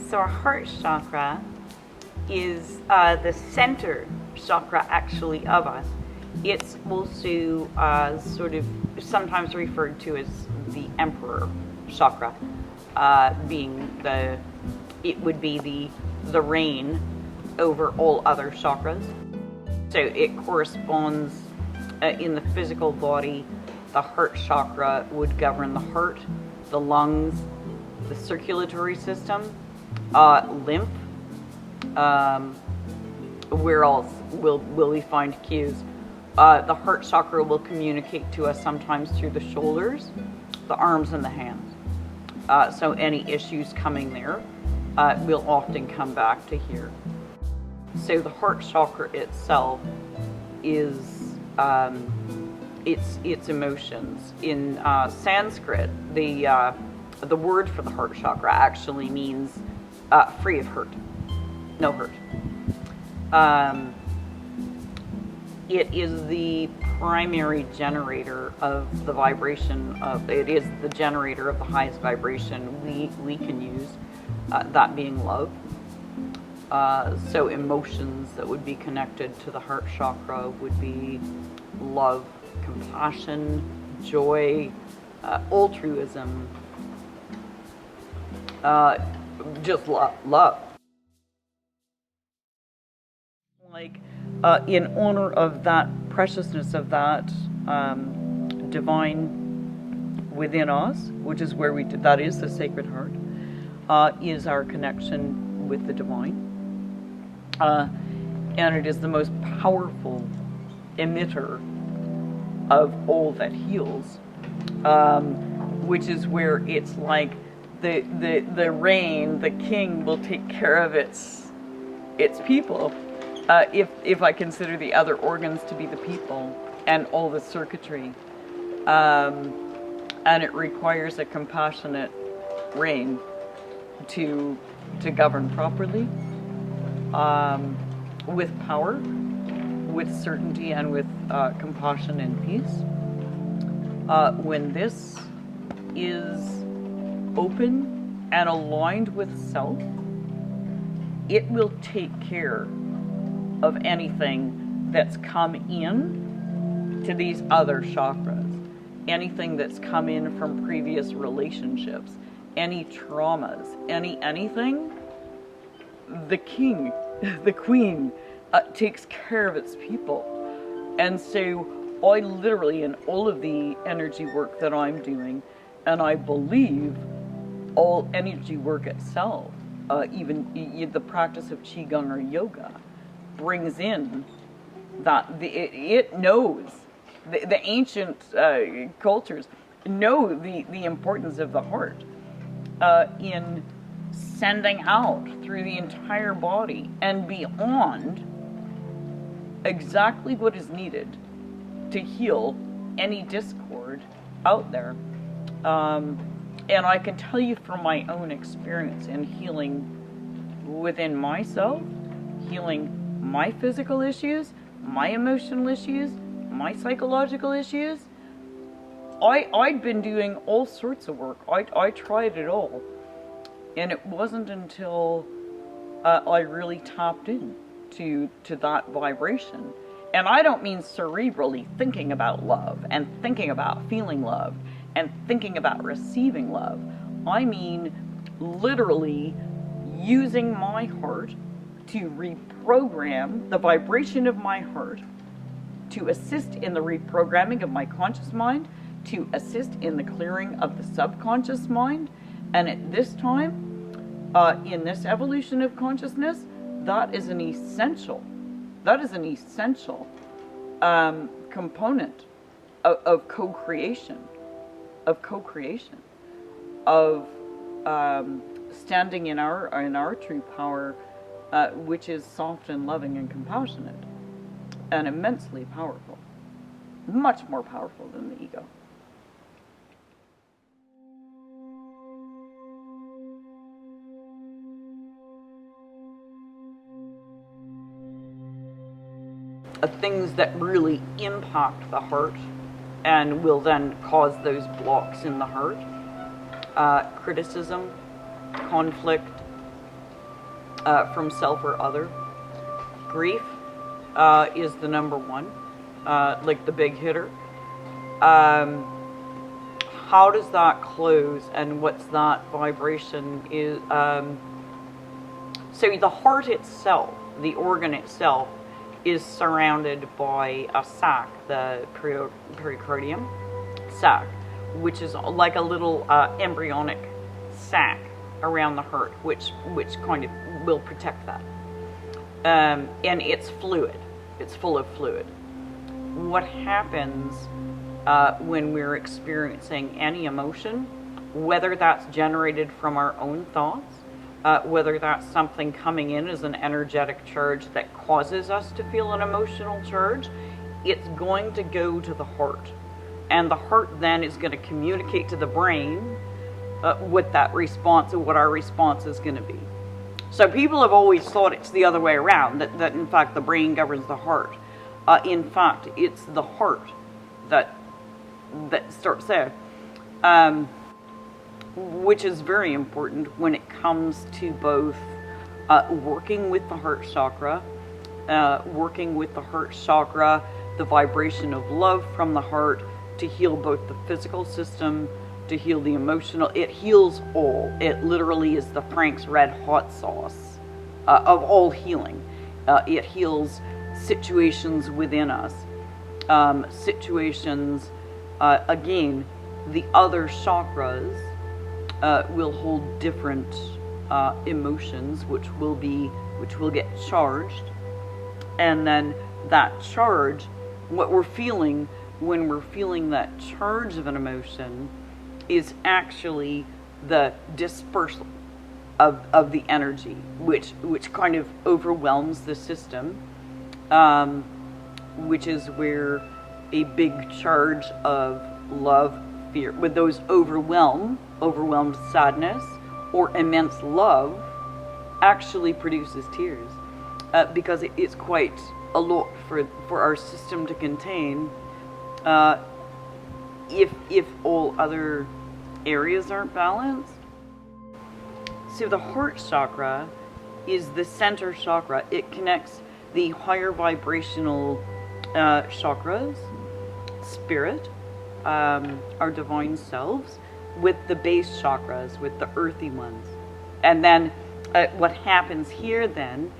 So our heart chakra is the center chakra actually of us. It's also sort of sometimes referred to as the emperor chakra, being it would be the reign over all other chakras. So it corresponds in the physical body. The heart chakra would govern the heart, the lungs, the circulatory system, lymph. Where else will we find cues? The heart chakra will communicate to us sometimes through the shoulders, the arms, and the hands. So any issues coming there will often come back to here. So the heart chakra itself is its emotions. In Sanskrit, the word for the heart chakra actually means free of hurt, no hurt. It is the primary generator of the vibration it is the generator of the highest vibration we can use, that being love. So emotions that would be connected to the heart chakra would be love, compassion, joy, altruism, just love. Like, in honor of that preciousness of that divine within us, which is where that is the Sacred Heart, is our connection with the divine. And it is the most powerful emitter of all that heals, which is where it's like the reign, the king will take care of its people. If I consider the other organs to be the people and all the circuitry, and it requires a compassionate reign to govern properly, with power, with certainty, and with compassion and peace. When this is open and aligned with self, it will take care of anything that's come in to these other chakras, anything that's come in from previous relationships, any traumas, anything. The king, the queen, takes care of its people. And so I literally, in all of the energy work that I'm doing, and I believe all energy work itself, even the practice of qigong or yoga, brings in that it knows, the ancient cultures know the importance of the heart in sending out through the entire body and beyond exactly what is needed to heal any discord out there. And I can tell you from my own experience in healing within myself, healing my physical issues, my emotional issues, my psychological issues. I'd been doing all sorts of work. I tried it all. And it wasn't until I really tapped in to that vibration. And I don't mean cerebrally thinking about love and thinking about feeling love and thinking about receiving love. I mean literally using my heart to reprogram the vibration of my heart, to assist in the reprogramming of my conscious mind, to assist in the clearing of the subconscious mind. And at this time, in this evolution of consciousness, that is an essential component of co-creation, of standing in our true power, which is soft and loving and compassionate, and immensely powerful, much more powerful than the ego. Things that really impact the heart and will then cause those blocks in the heart: criticism, conflict, from self or other. Grief is the number one, like the big hitter. How does that close, and what's that vibration is? So the heart itself, the organ itself, is surrounded by a sac, the pericardium sac, which is like a little embryonic sac around the heart, which kind of will protect that. And it's fluid. It's full of fluid. What happens when we're experiencing any emotion, whether that's generated from our own thoughts, whether that's something coming in as an energetic charge that causes us to feel an emotional charge, it's going to go to the heart. And the heart then is going to communicate to the brain what that response, or what our response is going to be. So people have always thought it's the other way around, that in fact the brain governs the heart. In fact, it's the heart that starts there. Which is very important when it comes to both working with the heart chakra, the vibration of love from the heart to heal both the physical system, to heal the emotional. It heals all. It literally is the Frank's Red Hot sauce of all healing. It heals situations within us, again, the other chakras will hold different emotions, which will get charged, and then that charge, what we're feeling when we're feeling that charge of an emotion, is actually the dispersal of the energy, which kind of overwhelms the system, which is where a big charge of love, fear, with those overwhelmed sadness or immense love, actually produces tears, because it's quite a lot for our system to contain, if all other areas aren't balanced. So the heart chakra is the center chakra. It connects the higher vibrational chakras, spirit, our divine selves, with the base chakras, with the earthy ones. And then what happens here then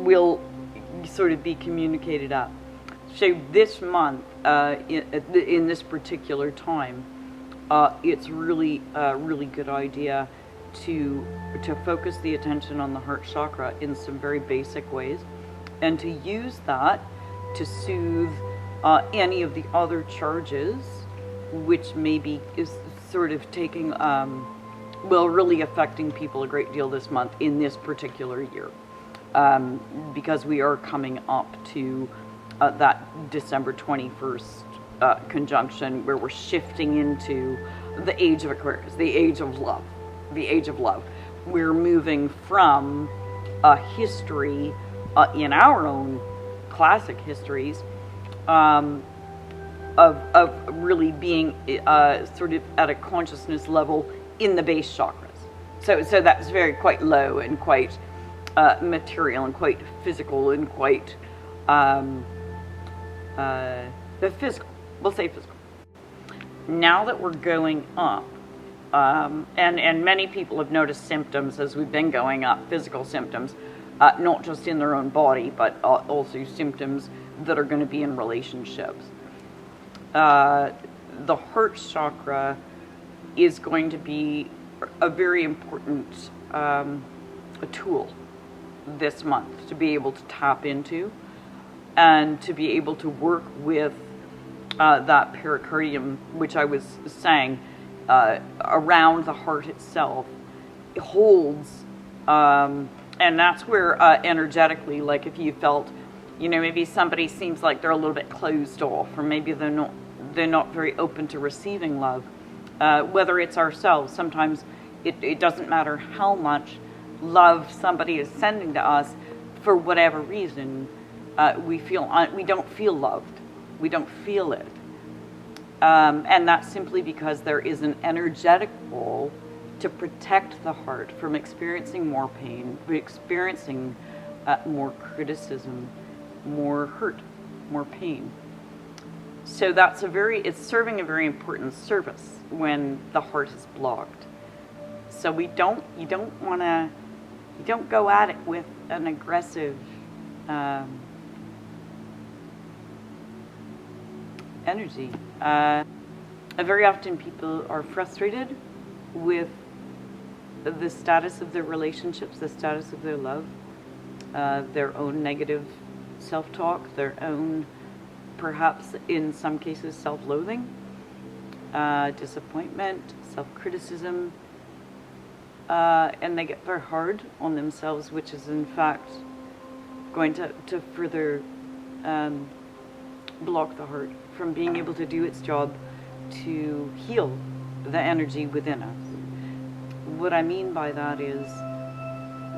will sort of be communicated up. So this month, in this particular time, it's really a really good idea to focus the attention on the heart chakra in some very basic ways, and to use that to soothe any of the other charges, which maybe is sort of taking, really affecting people a great deal this month in this particular year, because we are coming up to that December 21st conjunction, where we're shifting into the age of Aquarius, the age of love, the age of love. We're moving from a history in our own classic histories of really being sort of at a consciousness level in the base chakras. So that's quite low and quite material and quite physical and quite the physical. We'll say physical. Now that we're going up, and many people have noticed symptoms as we've been going up, physical symptoms, not just in their own body, but also symptoms that are going to be in relationships. The heart chakra is going to be a very important a tool this month to be able to tap into, and to be able to work with that pericardium, which I was saying, around the heart itself. It holds, and that's where energetically, like if you felt, maybe somebody seems like they're a little bit closed off, or maybe they're not very open to receiving love, whether it's ourselves. Sometimes it doesn't matter how much love somebody is sending to us, for whatever reason, we don't feel loved. We don't feel it. And that's simply because there is an energetic wall to to protect the heart from experiencing more pain, experiencing more criticism, more hurt, more pain. So it's serving a very important service when the heart is blocked. So you don't go at it with an aggressive energy. Very often people are frustrated with the status of their relationships, the status of their love, their own negative self-talk, their own, perhaps in some cases, self-loathing, disappointment, self-criticism, and they get very hard on themselves, which is in fact going to further block the heart from being able to do its job to heal the energy within us. What I mean by that is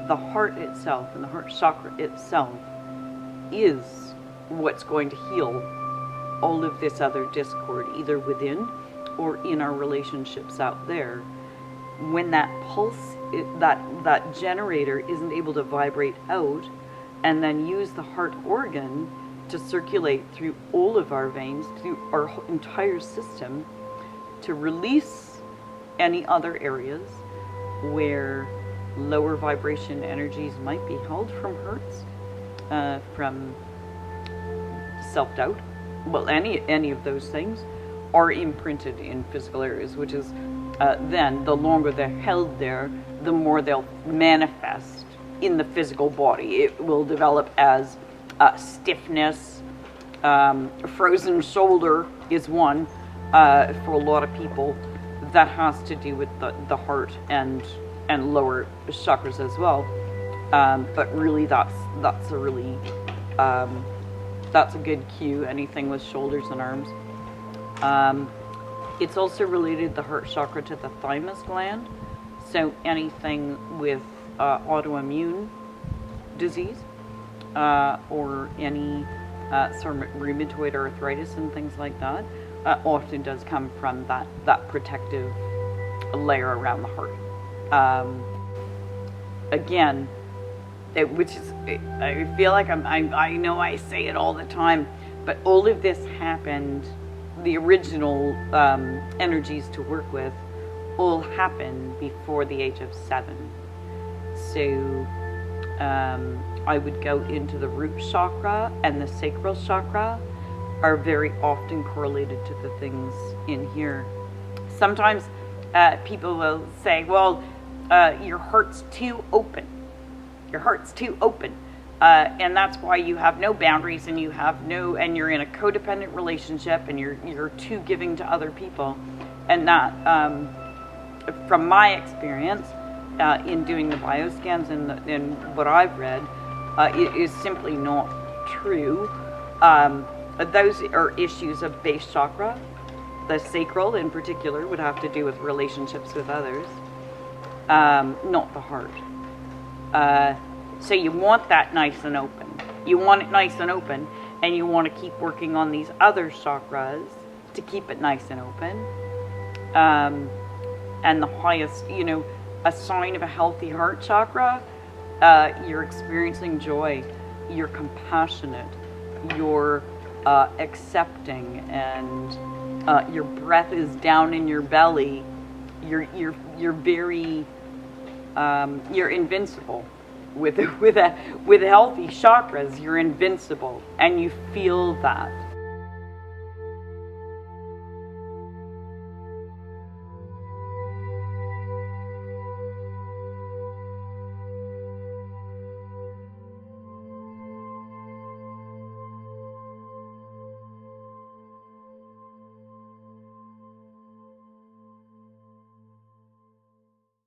the heart itself and the heart chakra itself is what's going to heal all of this other discord, either within or in our relationships out there. When that pulse, that generator isn't able to vibrate out and then use the heart organ to circulate through all of our veins, through our entire system, to release any other areas where lower vibration energies might be held from hurts, from self-doubt, well, any of those things are imprinted in physical areas, which is then the longer they're held there, the more they'll manifest in the physical body. It will develop as stiffness, frozen shoulder is one for a lot of people. That has to do with the heart and lower chakras as well. But really, that's a good cue. Anything with shoulders and arms. It's also related, the heart chakra, to the thymus gland. So anything with autoimmune disease or any sort of rheumatoid arthritis and things like that often does come from that protective layer around the heart. Again, which is, I feel like I know I say it all the time, but all of this happened, the original energies to work with all happened before the age of 7. So I would go into the root chakra, and the sacral chakra are very often correlated to the things in here. Sometimes people will say, well, your heart's too open. Your heart's too open. And that's why you have no boundaries, and and you're in a codependent relationship, and you're too giving to other people. And that, from my experience in doing the bioscans and what I've read, it is simply not true. Those are issues of base chakra. The sacral in particular would have to do with relationships with others, not the heart. So you want that nice and open. You want it nice and open, and you want to keep working on these other chakras to keep it nice and open. And the highest, a sign of a healthy heart chakra, you're experiencing joy, you're compassionate, you're accepting, and your breath is down in your belly. You're very you're invincible. With healthy chakras, you're invincible, and you feel that.